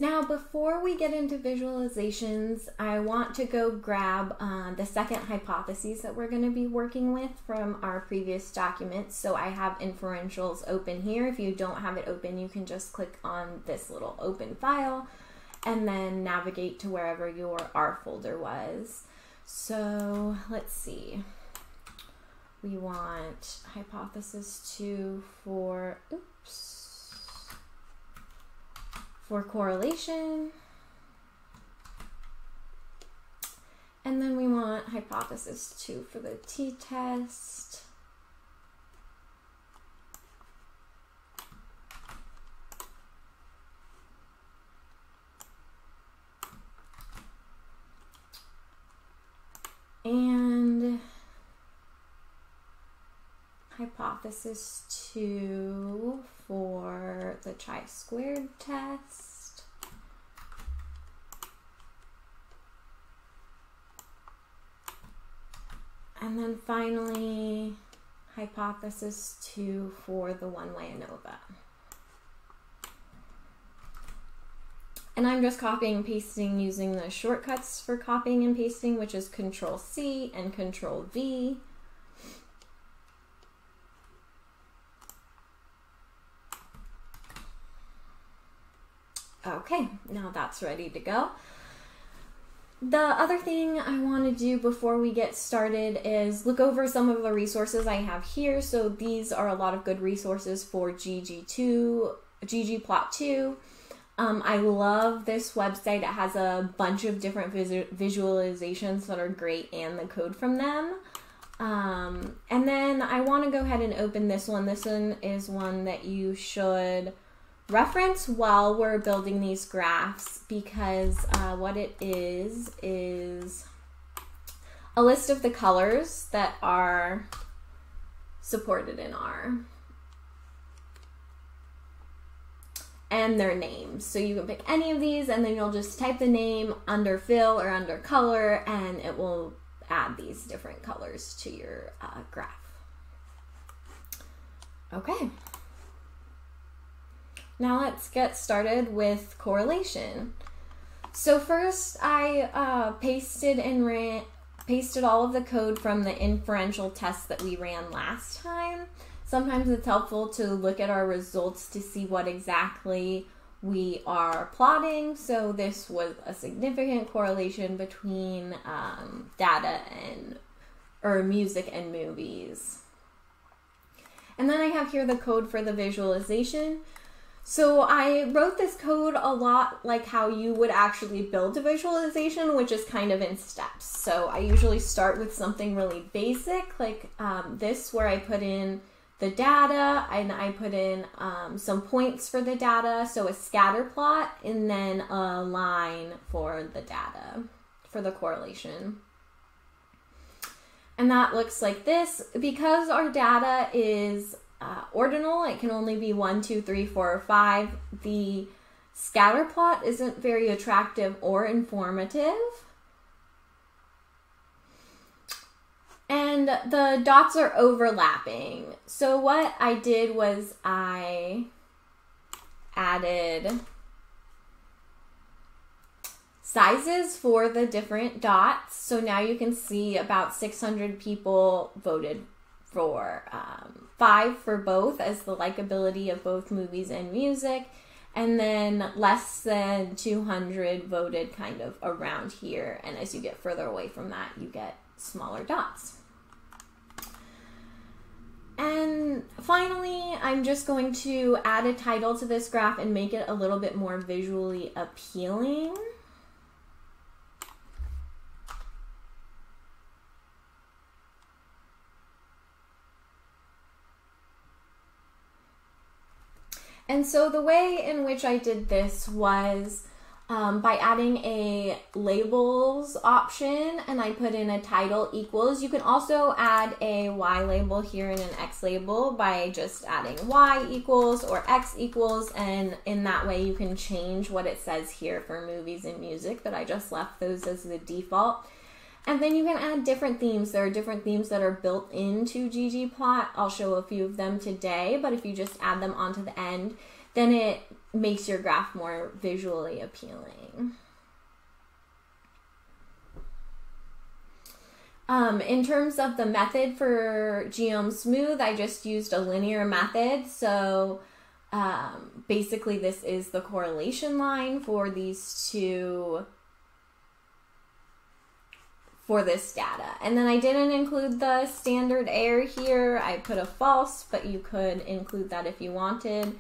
Now, before we get into visualizations, I want to go grab the second hypothesis that we're going to be working with from our previous documents. So I have inferentials open here. If you don't have it open, you can just click on this little open file and then navigate to wherever your R folder was. So let's see. We want hypothesis 2 for, for correlation. And then we want hypothesis 2 for the t-test. And hypothesis 2 for the chi-squared test. And then finally, hypothesis 2 for the one-way ANOVA. And I'm just copying and pasting using the shortcuts for copying and pasting, which is Control-C and Control-V. Okay, now that's ready to go. The other thing I want to do before we get started is look over some of the resources I have here. So these are a lot of good resources for ggplot2. I love this website. It has a bunch of different visualizations that are great and the code from them. And then I want to go ahead and open this one. This one is one that you should reference while we're building these graphs, because what it is a list of the colors that are supported in R and their names. So you can pick any of these and then you'll just type the name under fill or under color and it will add these different colors to your graph. Okay. Now let's get started with correlation. So first I pasted all of the code from the inferential test that we ran last time. Sometimes it's helpful to look at our results to see what exactly we are plotting. So this was a significant correlation between data or music and movies. And then I have here the code for the visualization. So I wrote this code a lot like how you would actually build a visualization, which is kind of in steps. So I usually start with something really basic like this, where I put in the data and I put in some points for the data, so a scatter plot, and then a line for the data for the correlation. And that looks like this. Because our data is ordinal, it can only be 1, 2, 3, 4, or 5. The scatter plot isn't very attractive or informative. And the dots are overlapping. So what I did was I added sizes for the different dots. So now you can see about 600 people voted for 5 for both as the likability of both movies and music, and then less than 200 voted kind of around here, and as you get further away from that you get smaller dots. And finally, I'm just going to add a title to this graph and make it a little bit more visually appealing. And so the way in which I did this was by adding a labels option, and I put in a title equals. You can also add a Y label here and an X label by just adding Y equals or X equals, and in that way you can change what it says here for movies and music, but I just left those as the default. And then you can add different themes. There are different themes that are built into ggplot. I'll show a few of them today, but if you just add them onto the end, then it makes your graph more visually appealing. In terms of the method for Geom Smooth, I just used a linear method. So basically this is the correlation line for these two, for this data. And then I didn't include the standard error here. I put a false, but you could include that if you wanted.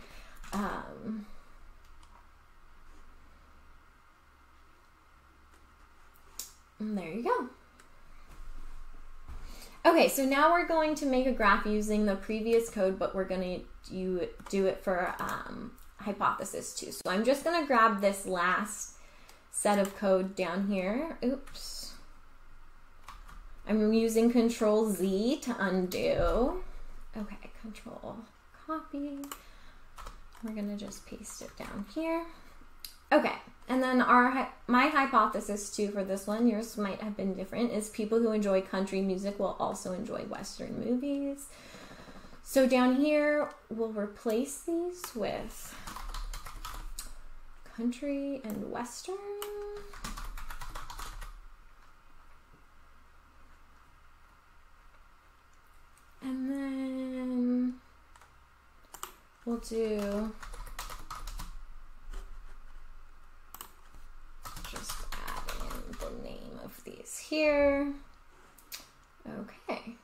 And there you go. Okay, so now we're going to make a graph using the previous code, but we're going to do it for hypothesis 2. So I'm just going to grab this last set of code down here. Oops. I'm using Control Z to undo. Okay, Control copy. We're going to just paste it down here. Okay, and then my hypothesis 2 for this one, yours might have been different, is people who enjoy country music will also enjoy Western movies. So down here, we'll replace these with country and Western. And then we'll do... these here. Okay.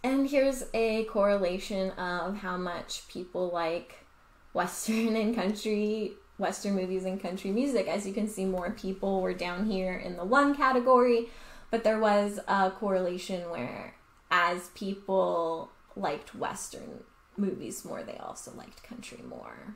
And here's a correlation of how much people like Western movies and country music. As you can see, more people were down here in the 1 category, but there was a correlation where as people liked Western movies more, they also liked country more.